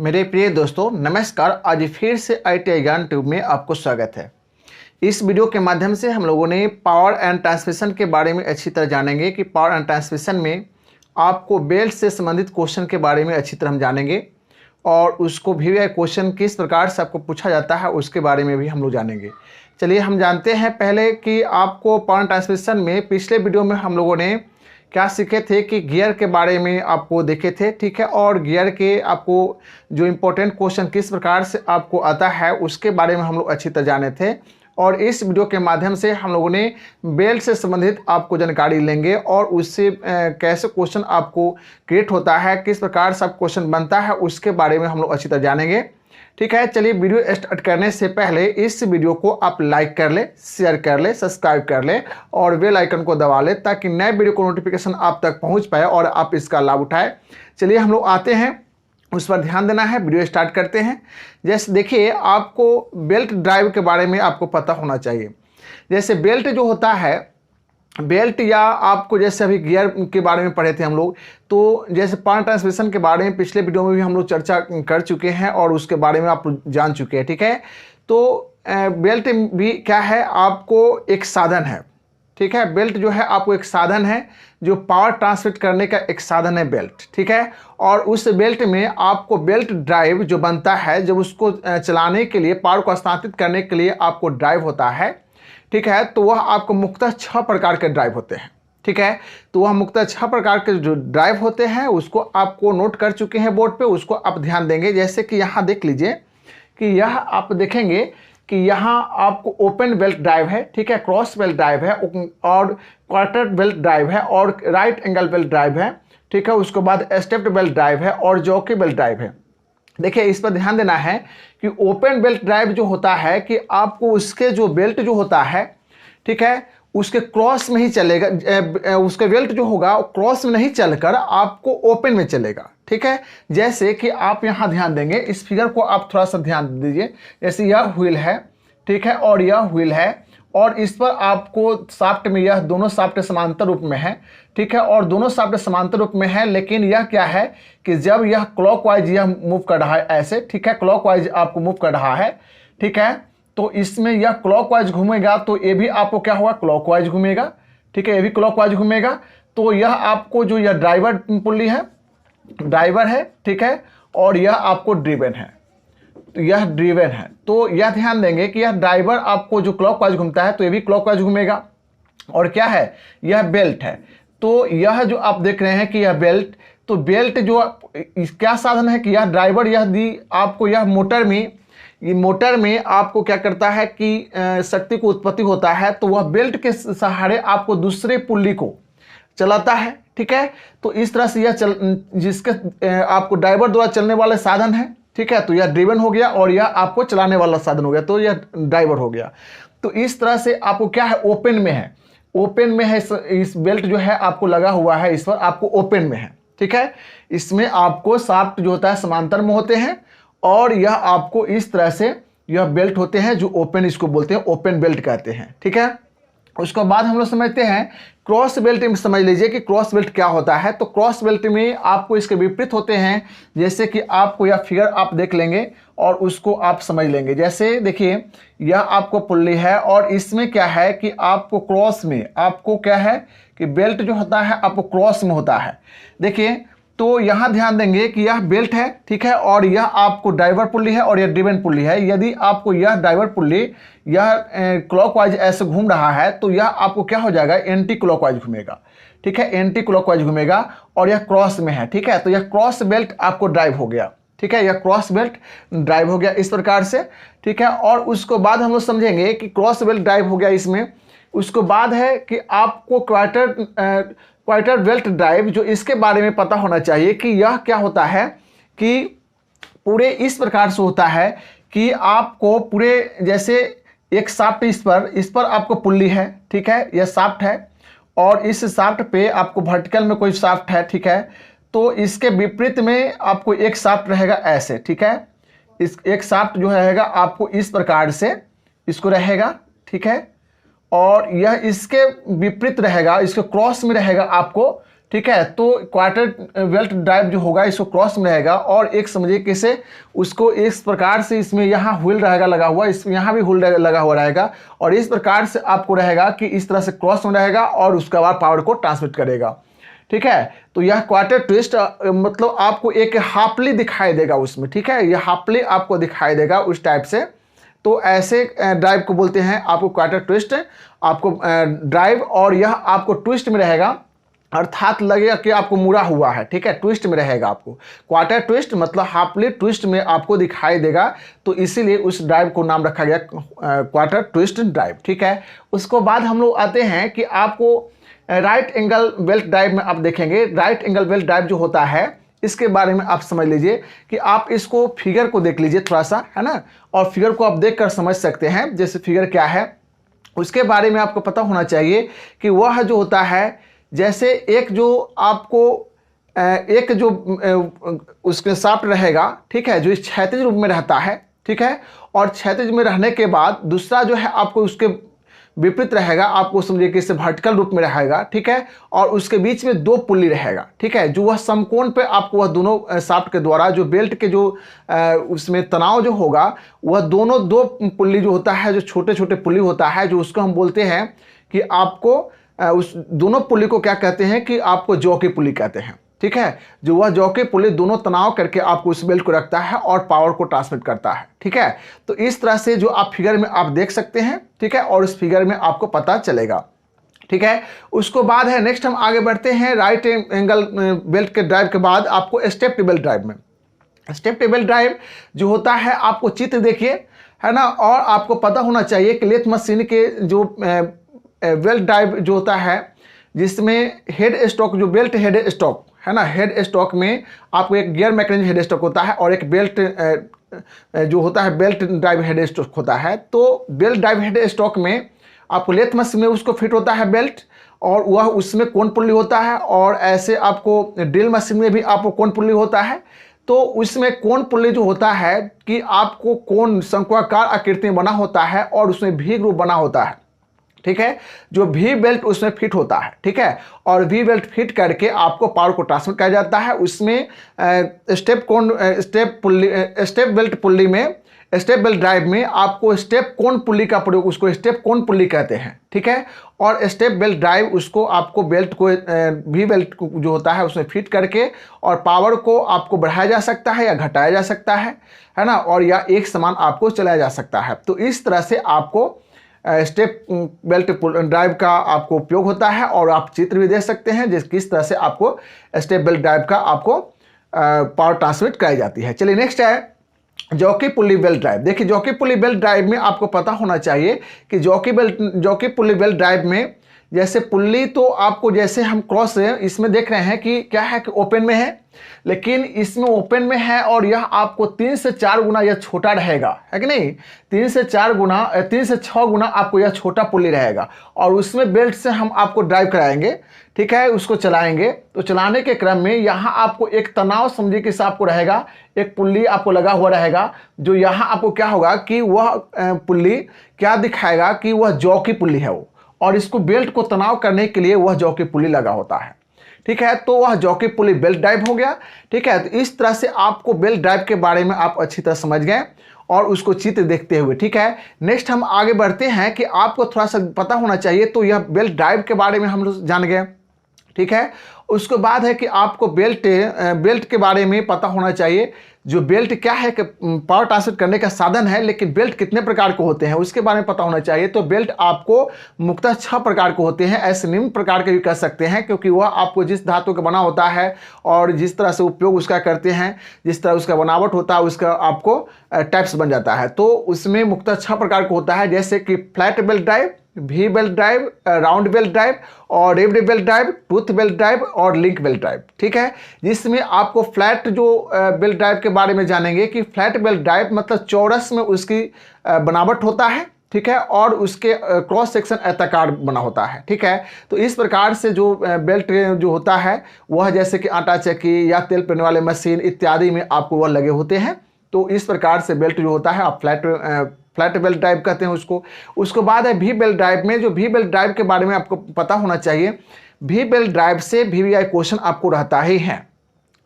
मेरे प्रिय दोस्तों नमस्कार। आज फिर से ITI ज्ञान ट्यूब में आपको स्वागत है। इस वीडियो के माध्यम से हम लोगों ने पावर एंड ट्रांसमिशन के बारे में अच्छी तरह जानेंगे कि पावर एंड ट्रांसमिशन में आपको बेल्ट से संबंधित क्वेश्चन के बारे में अच्छी तरह हम जानेंगे और उसको भी क्वेश्चन किस प्रकार से आपको पूछा जाता है उसके बारे में भी हम लोग जानेंगे। चलिए हम जानते हैं पहले कि आपको पावर एंड ट्रांसमिशन में पिछले वीडियो में हम लोगों ने क्या सीखे थे कि गियर के बारे में आपको देखे थे, ठीक है, और गियर के आपको जो इम्पोर्टेंट क्वेश्चन किस प्रकार से आपको आता है उसके बारे में हम लोग अच्छी तरह जाने थे। और इस वीडियो के माध्यम से हम लोगों ने बेल्ट से संबंधित आपको जानकारी लेंगे और उससे कैसे क्वेश्चन आपको क्रिएट होता है, किस प्रकार से आप क्वेश्चन बनता है उसके बारे में हम लोग अच्छी तरह जानेंगे। ठीक है, चलिए वीडियो स्टार्ट करने से पहले इस वीडियो को आप लाइक कर ले, शेयर कर ले, सब्सक्राइब कर ले और बेल आइकन को दबा ले ताकि नए वीडियो को नोटिफिकेशन आप तक पहुंच पाए और आप इसका लाभ उठाए। चलिए हम लोग आते हैं, उस पर ध्यान देना है। वीडियो स्टार्ट करते हैं। जैसे देखिए, आपको बेल्ट ड्राइव के बारे में आपको पता होना चाहिए। जैसे बेल्ट जो होता है, बेल्ट या आपको जैसे अभी गियर के बारे में पढ़े थे हम लोग, तो जैसे पावर ट्रांसमिशन के बारे में पिछले वीडियो में भी हम लोग चर्चा कर चुके हैं और उसके बारे में आप जान चुके हैं। ठीक है, तो बेल्ट भी क्या है, आपको एक साधन है। ठीक है, बेल्ट जो है आपको एक साधन है, जो पावर ट्रांसमिट करने का एक साधन है बेल्ट। ठीक है, और उस बेल्ट में आपको बेल्ट ड्राइव जो बनता है, जब उसको चलाने के लिए, पावर को स्थानांतरित करने के लिए आपको ड्राइव होता है। ठीक है, तो वह आपको मुख्यतः 6 प्रकार के ड्राइव होते हैं। ठीक है, तो वह मुख्यतः 6 प्रकार के जो ड्राइव होते हैं उसको आपको नोट कर चुके हैं बोर्ड पे, उसको आप ध्यान देंगे। जैसे कि यहाँ देख लीजिए कि यह आप देखेंगे कि यहाँ आपको ओपन बेल्ट ड्राइव है, ठीक है, क्रॉस बेल्ट ड्राइव है और क्वार्टर बेल्ट ड्राइव है और राइट एंगल बेल्ट ड्राइव है। ठीक है, उसके बाद स्टेप्ड बेल्ट ड्राइव है और जॉकी बेल्ट ड्राइव है। देखिए, इस पर ध्यान देना है कि ओपन बेल्ट ड्राइव जो होता है कि आपको उसके जो बेल्ट जो होता है, ठीक है, उसके क्रॉस में ही चलेगा, उसका बेल्ट जो होगा क्रॉस में नहीं चलकर आपको ओपन में चलेगा। ठीक है, जैसे कि आप यहाँ ध्यान देंगे, इस फिगर को आप थोड़ा सा ध्यान दीजिए। जैसे यह व्हील है, ठीक है, और यह व्हील है और इस पर आपको शाफ्ट में यह दोनों शाफ्ट समांतर रूप में है। ठीक है, और दोनों शाफ्ट समांतर रूप में है, लेकिन यह क्या है कि जब यह क्लॉकवाइज यह मूव कर रहा है ऐसे, ठीक है, क्लॉकवाइज आपको मूव कर रहा है। ठीक है, तो इसमें यह क्लॉकवाइज घूमेगा तो ये भी आपको क्या होगा, क्लॉकवाइज घूमेगा। ठीक है, ये भी क्लॉकवाइज घूमेगा। तो यह आपको जो यह ड्राइवर पुल्ली है, ड्राइवर है, ठीक है, और यह आपको ड्रिवन है, तो यह ड्रिवन है। तो यह ध्यान देंगे कि यह ड्राइवर आपको जो क्लॉकवाइज घूमता है तो ये भी क्लॉकवाइज घूमेगा। और क्या है, यह बेल्ट है। तो यह जो आप देख रहे हैं कि यह बेल्ट, तो बेल्ट जो क्या साधन है कि यह ड्राइवर यह दी आपको, यह मोटर में आपको क्या करता है कि शक्ति को उत्पत्ति होता है, तो वह बेल्ट के सहारे आपको दूसरे पुल्ली को चलाता है। ठीक है, तो इस तरह से यह जिसके आपको ड्राइवर द्वारा चलने वाले साधन है। ठीक है, तो यह ड्रिवन हो गया और यह आपको चलाने वाला साधन हो गया, तो यह ड्राइवर हो गया। तो इस तरह से आपको क्या है, ओपन में है, ओपन में है। इस बेल्ट जो है आपको लगा हुआ है, इस पर आपको ओपन में है। ठीक है, इसमें आपको शाफ्ट जो होता है समांतर में होते हैं और यह आपको इस तरह से यह बेल्ट होते हैं जो ओपन, इसको बोलते हैं ओपन बेल्ट कहते हैं। ठीक है, उसके बाद हम लोग समझते हैं क्रॉस बेल्ट में। समझ लीजिए कि क्रॉस बेल्ट क्या होता है। तो क्रॉस बेल्ट में आपको इसके विपरीत होते हैं। जैसे कि आपको यह फिगर आप देख लेंगे और उसको आप समझ लेंगे। जैसे देखिए, यह आपको पुल्ली है और इसमें क्या है कि आपको क्रॉस में आपको क्या है कि बेल्ट जो होता है आपको क्रॉस में होता है। देखिए, तो यहाँ ध्यान देंगे कि यह बेल्ट है, ठीक है, और यह आपको ड्राइवर पुल्ली है और यह ड्रिवन पुल्ली है। यदि आपको यह ड्राइवर पुल्ली यह क्लॉकवाइज ऐसे घूम रहा है तो यह आपको क्या हो जाएगा, एंटी क्लॉकवाइज घूमेगा। ठीक है, एंटी क्लॉकवाइज घूमेगा और यह क्रॉस में है। ठीक है, तो यह क्रॉस बेल्ट आपको ड्राइव हो गया। ठीक है, यह क्रॉस बेल्ट ड्राइव हो गया इस प्रकार से। ठीक है, और उसको बाद हम लोग समझेंगे कि क्रॉस बेल्ट ड्राइव हो गया इसमें। उसको बाद है कि आपको क्वार्टर बेल्ट ड्राइव, जो इसके बारे में पता होना चाहिए कि यह क्या होता है कि पूरे इस प्रकार से होता है कि आपको पूरे जैसे एक शाफ्ट इस पर आपको पुल्ली है। ठीक है, यह शाफ्ट है और इस शाफ्ट पे आपको वर्टिकल में कोई शाफ्ट है। ठीक है, तो इसके विपरीत में आपको एक शाफ्ट रहेगा ऐसे। ठीक है, इस एक शाफ्ट जो रहेगा आपको इस प्रकार से इसको रहेगा। ठीक है, और यह इसके विपरीत रहेगा, इसके क्रॉस में रहेगा आपको ठीक है। तो क्वार्टर बेल्ट ड्राइव जो होगा इसको क्रॉस में रहेगा और एक समझिए कैसे उसको इस प्रकार से इसमें यहाँ व्हील रहेगा लगा हुआ, इस यहाँ भी व्हील लगा हुआ रहेगा और इस प्रकार से आपको रहेगा कि इस तरह से क्रॉस में रहेगा और उसके बाद पावर को ट्रांसमिट करेगा। ठीक है। तो यह क्वार्टर ट्विस्ट मतलब आपको एक हाफली दिखाई देगा उसमें। ठीक है, यह हाफली आपको दिखाई देगा उस टाइप से। तो ऐसे ड्राइव को बोलते हैं आपको क्वार्टर ट्विस्ट आपको ड्राइव, और यह आपको ट्विस्ट में रहेगा अर्थात लगेगा कि आपको मुड़ा हुआ है। ठीक है, ट्विस्ट में रहेगा आपको। क्वार्टर ट्विस्ट मतलब हाफली ट्विस्ट में आपको दिखाई देगा, तो इसीलिए उस ड्राइव को नाम रखा गया क्वार्टर ट्विस्ट ड्राइव। ठीक है। उसको बाद हम लोग आते हैं कि आपको राइट एंगल बेल्ट ड्राइव में आप देखेंगे। राइट एंगल बेल्ट ड्राइव जो होता है इसके बारे में आप समझ लीजिए कि आप इसको फिगर को देख लीजिए थोड़ा सा, है ना, और फिगर को आप देखकर समझ सकते हैं जैसे फिगर क्या है उसके बारे में आपको पता होना चाहिए कि वह जो होता है जैसे एक जो आपको एक जो उसके शाफ्ट रहेगा, ठीक है, जो इस क्षैतिज रूप में रहता है। ठीक है, और क्षैतिज में रहने के बाद दूसरा जो है आपको उसके विपरीत रहेगा, आपको समझिए कि इससे वर्टिकल रूप में रहेगा। ठीक है, और उसके बीच में दो पुल्ली रहेगा। ठीक है, जो वह समकोण पे आपको वह दोनों शाफ्ट के द्वारा जो बेल्ट के जो उसमें तनाव जो होगा वह दोनों दो पुल्ली जो होता है, जो छोटे छोटे पुल्ली होता है, जो उसको हम बोलते हैं कि आपको उस दोनों पुल्ली को क्या कहते हैं कि आपको जॉकी पुल्ली कहते हैं। ठीक है, जो वह जॉकी पुल्ली दोनों तनाव करके आपको उस बेल्ट को रखता है और पावर को ट्रांसमिट करता है। ठीक है, तो इस तरह से जो आप फिगर में आप देख सकते हैं। ठीक है, और इस फिगर में आपको पता चलेगा। ठीक है, उसको बाद है नेक्स्ट हम आगे बढ़ते हैं राइट एंगल बेल्ट के ड्राइव के बाद आपको स्टेप टेबल ड्राइव में। स्टेप टेबल ड्राइव जो होता है आपको चित्र देखिए, है ना, और आपको पता होना चाहिए कि लेथ मशीन के जो बेल्ट ड्राइव जो होता है जिसमें हेड स्टॉक जो बेल्ट हेड स्टॉक है ना, हेड स्टॉक में आपको एक गियर मैकेनिज्म हेड स्टॉक होता है और एक बेल्ट जो होता है बेल्ट ड्राइव हेड स्टॉक होता है। तो बेल्ट ड्राइव हेड स्टॉक में आपको लेथ मशीन में उसको फिट होता है बेल्ट, और वह उसमें कोन पुल्ली होता है, और ऐसे आपको ड्रिल मशीन में भी आपको कोन पुल्ली होता है। तो उसमें कोन पुल्ली जो होता है कि आपको कोन शंक्वाकार आकृति में बना होता है और उसमें भी ग्रुप बना होता है। ठीक है, जो भी बेल्ट उसमें फिट होता है। ठीक है, और भी बेल्ट फिट करके आपको पावर को ट्रांसफर किया जाता है। उसमें स्टेप बेल्ट पुल्ली में, स्टेप बेल्ट ड्राइव में आपको स्टेप कोन पुल्ली का प्रयोग, उसको स्टेप कोन पुल्ली कहते हैं। ठीक है, और स्टेप बेल्ट ड्राइव उसको आपको बेल्ट को भी बेल्ट को जो होता है उसमें फिट करके और पावर को आपको बढ़ाया जा सकता है या घटाया जा सकता है ना, और या एक समान आपको चलाया जा सकता है। तो इस तरह से आपको स्टेप बेल्ट ड्राइव का आपको उपयोग होता है, और आप चित्र भी देख सकते हैं जिस किस तरह से आपको स्टेप बेल्ट ड्राइव का आपको पावर ट्रांसमिट कराई जाती है। चलिए नेक्स्ट है जॉकी पुल्ली बेल्ट ड्राइव। देखिए जॉकी पुल्ली बेल्ट ड्राइव में आपको पता होना चाहिए कि जॉकी पुल्ली बेल्ट ड्राइव में जैसे पुल्ली तो आपको जैसे हम क्रॉस इसमें देख रहे हैं कि क्या है कि ओपन में है, लेकिन इसमें ओपन में है और यह आपको 3 से 4 गुना यह छोटा रहेगा, है कि नहीं। 3 से 6 गुना आपको यह छोटा पुल्ली रहेगा, और उसमें बेल्ट से हम आपको ड्राइव कराएंगे। ठीक है, उसको चलाएंगे। तो चलाने के क्रम में यहाँ आपको एक तनाव समझिए कि आपको रहेगा, एक पुल्ली आपको लगा हुआ रहेगा, जो यहाँ आपको क्या होगा कि वह पुल्ली क्या दिखाएगा कि वह जॉकी पुल्ली है वो, और इसको बेल्ट को तनाव करने के लिए वह जॉकी पुल्ली लगा होता है। ठीक है, तो वह जॉकी पुल्ली बेल्ट ड्राइव हो गया। ठीक है, तो इस तरह से आपको बेल्ट ड्राइव के बारे में आप अच्छी तरह समझ गए और उसको चित्र देखते हुए। ठीक है, नेक्स्ट हम आगे बढ़ते हैं कि आपको थोड़ा सा पता होना चाहिए। तो यह बेल्ट ड्राइव के बारे में हम लोग जान गए। ठीक है, उसके बाद है कि आपको बेल्ट के बारे में पता होना चाहिए। जो बेल्ट क्या है कि पावर ट्रांसफर करने का साधन है, लेकिन बेल्ट कितने प्रकार के होते हैं उसके बारे में पता होना चाहिए। तो बेल्ट आपको मुख्यतः 6 प्रकार के होते हैं, ऐसे निम्न प्रकार के भी कह सकते हैं, क्योंकि वह आपको जिस धातु का बना होता है और जिस तरह से उपयोग उसका करते हैं, जिस तरह उसका बनावट होता है, उसका आपको टाइप्स बन जाता है। तो उसमें मुख्यतः 6 प्रकार का होता है, जैसे कि flat belt drive, V belt drive, round belt drive, और ribbed belt drive, tooth belt drive और लिंक बेल्ट ड्राइव। ठीक है, जिसमें आपको फ्लैट जो बेल्ट ड्राइव के बारे में जानेंगे कि फ्लैट बेल्ट ड्राइव मतलब चौरस में उसकी बनावट होता है। ठीक है, और उसके क्रॉस सेक्शन आयताकार बना होता है। ठीक है, तो इस प्रकार से जो बेल्ट जो होता है वह जैसे कि आटा चक्की या तेल पेरने वाले मशीन इत्यादि में आपको वह लगे होते हैं। तो इस प्रकार से बेल्ट जो होता है आप फ्लैट बेल्ट ड्राइव कहते हैं उसको। उसके बाद है भी बेल्ट ड्राइव में, जो भी बेल्ट ड्राइव के बारे में आपको पता होना चाहिए। वी बेल्ट ड्राइव से वीवीआई क्वेश्चन आपको रहता ही है।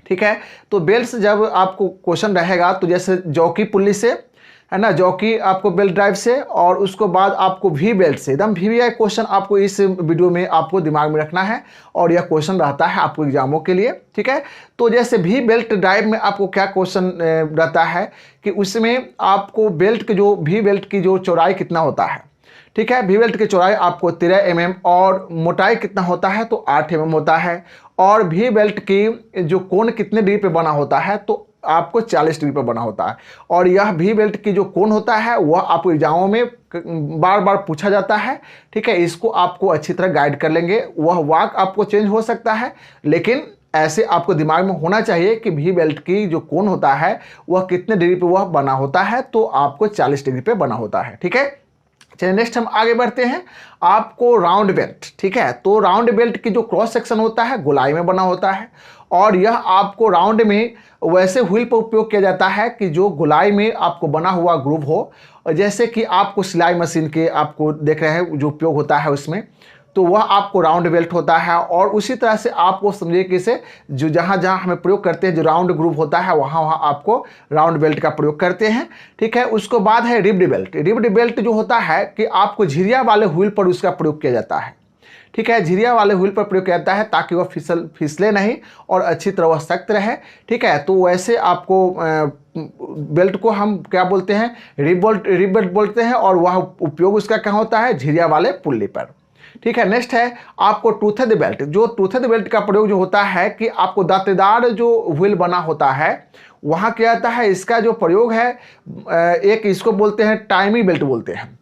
ठीक है, तो बेल्ट से जब आपको क्वेश्चन रहेगा तो जैसे जॉकी पुल्ली से है ना, जॉकी आपको बेल्ट ड्राइव से, और उसको बाद आपको वी बेल्ट से, एकदम वीवीआई क्वेश्चन आपको इस वीडियो में आपको दिमाग में रखना है और यह क्वेश्चन रहता है आपको एग्जामों के लिए। ठीक है, तो जैसे वी बेल्ट ड्राइव में आपको क्या क्वेश्चन रहता है कि उसमें आपको बेल्ट की जो वी बेल्ट की जो चौड़ाई कितना होता है। ठीक है, वी बेल्ट की चौड़ाई आपको 13 mm और मोटाई कितना होता है तो 8 mm होता है, और वी बेल्ट की जो कोण कितने डिग्री पे बना होता है तो आपको 40 डिग्री पर बना होता है। और यह वी बेल्ट की जो कोण होता है वह आपको एग्जामों में बार बार पूछा जाता है। ठीक है, इसको आपको अच्छी तरह गाइड कर लेंगे। वह वाक आपको चेंज हो सकता है, लेकिन ऐसे आपको दिमाग में होना चाहिए कि वी बेल्ट की जो कोण होता है वह कितने डिग्री पे वह बना होता है तो आपको 40 डिग्री पे बना होता है। ठीक है, चलिए नेक्स्ट हम आगे बढ़ते हैं। आपको राउंड बेल्ट, ठीक है, तो राउंड बेल्ट की जो क्रॉस सेक्शन होता है गोलाई में बना होता है, और यह आपको राउंड में वैसे व्हील पर उपयोग किया जाता है कि जो गोलाई में आपको बना हुआ ग्रूव हो, जैसे कि आपको सिलाई मशीन के आपको देख रहे हैं जो उपयोग होता है उसमें, तो वह आपको राउंड बेल्ट होता है। और उसी तरह से आपको समझिए कि इसे जो जहाँ जहाँ हमें प्रयोग करते हैं, जो राउंड ग्रूव होता है वहाँ वहाँ आपको राउंड बेल्ट का प्रयोग करते हैं। ठीक है, उसके बाद है रिब्ड बेल्ट। रिब्ड बेल्ट जो होता है कि आपको झिरिया वाले व्हील पर उसका प्रयोग किया जाता है। ठीक है, झिरिया वाले व्हील पर प्रयोग किया जाता है ताकि वह फिसले नहीं और अच्छी तरह वह सख्त रहे। ठीक है, तो वैसे आपको बेल्ट को हम क्या बोलते हैं, रिब बेल्ट बोलते हैं, और वह उपयोग उसका क्या होता है झिरिया वाले पुल्ली पर। ठीक है, नेक्स्ट है आपको टूथेड बेल्ट। जो टूथेड बेल्ट का प्रयोग जो होता है कि आपको दांतेदार जो व्हील बना होता है वहाँ क्या जाता है, इसका जो प्रयोग है एक इसको बोलते हैं टाइमिंग बेल्ट बोलते हैं।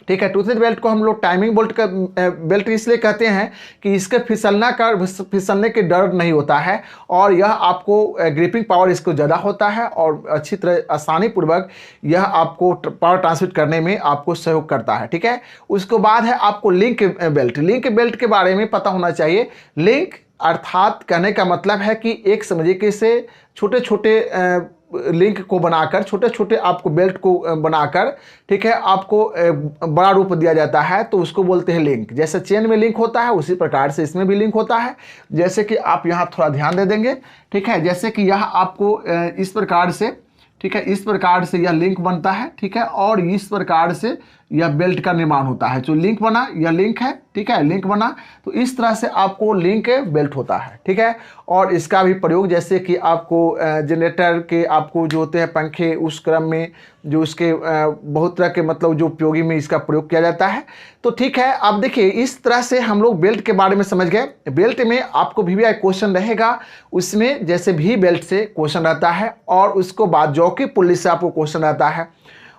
ठीक है, टूथेड बेल्ट को हम लोग टाइमिंग बेल्ट इसलिए कहते हैं कि इसके फिसलने के डर नहीं होता है, और यह आपको ग्रिपिंग पावर इसको ज़्यादा होता है और अच्छी तरह आसानी पूर्वक यह आपको पावर ट्रांसमिट करने में आपको सहयोग करता है। ठीक है, उसके बाद है आपको लिंक बेल्ट। लिंक बेल्ट के बारे में पता होना चाहिए। लिंक अर्थात कहने का मतलब है कि एक समझिए कि से छोटे छोटे लिंक को बनाकर, छोटे छोटे आपको बेल्ट को बनाकर, ठीक है, आपको बड़ा रूप दिया जाता है तो उसको बोलते हैं लिंक। जैसे चेन में लिंक होता है उसी प्रकार से इसमें भी लिंक होता है। जैसे कि आप यहाँ थोड़ा ध्यान दे देंगे। ठीक है, जैसे कि यह आपको इस प्रकार से, ठीक है, इस प्रकार से यह लिंक बनता है। ठीक है, और इस प्रकार से यह बेल्ट का निर्माण होता है। जो लिंक बना यह लिंक है। ठीक है, लिंक बना तो इस तरह से आपको लिंक बेल्ट होता है। ठीक है, और इसका भी प्रयोग जैसे कि आपको जनरेटर के आपको जो होते हैं पंखे, उस क्रम में जो उसके बहुत तरह के मतलब जो उपयोगी में इसका प्रयोग किया जाता है। तो ठीक है, आप देखिए इस तरह से हम लोग बेल्ट के बारे में समझ गए। बेल्ट में आपको वीवीआई क्वेश्चन रहेगा, उसमें जैसे वी बेल्ट से क्वेश्चन रहता है, और उसको बाद जॉकी पुल्ली से आपको क्वेश्चन रहता है।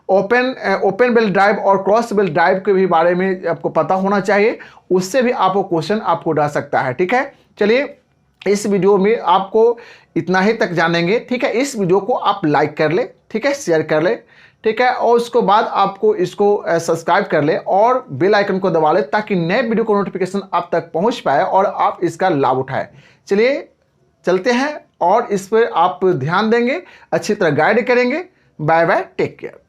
ओपन बेल्ट ड्राइव और क्रॉस बेल्ट ड्राइव के भी बारे में आपको पता होना चाहिए, उससे भी आपको क्वेश्चन आपको डा सकता है। ठीक है, चलिए इस वीडियो में आपको इतना ही तक जानेंगे। ठीक है, इस वीडियो को आप लाइक कर ले, ठीक है, शेयर कर ले, ठीक है, और उसके बाद आपको इसको सब्सक्राइब कर ले और बेल आइकन को दबा ले ताकि नए वीडियो को नोटिफिकेशन आप तक पहुंच पाए और आप इसका लाभ उठाएं। चलिए चलते हैं और इस पर आप ध्यान देंगे, अच्छी तरह गाइड करेंगे। Bye bye, take care.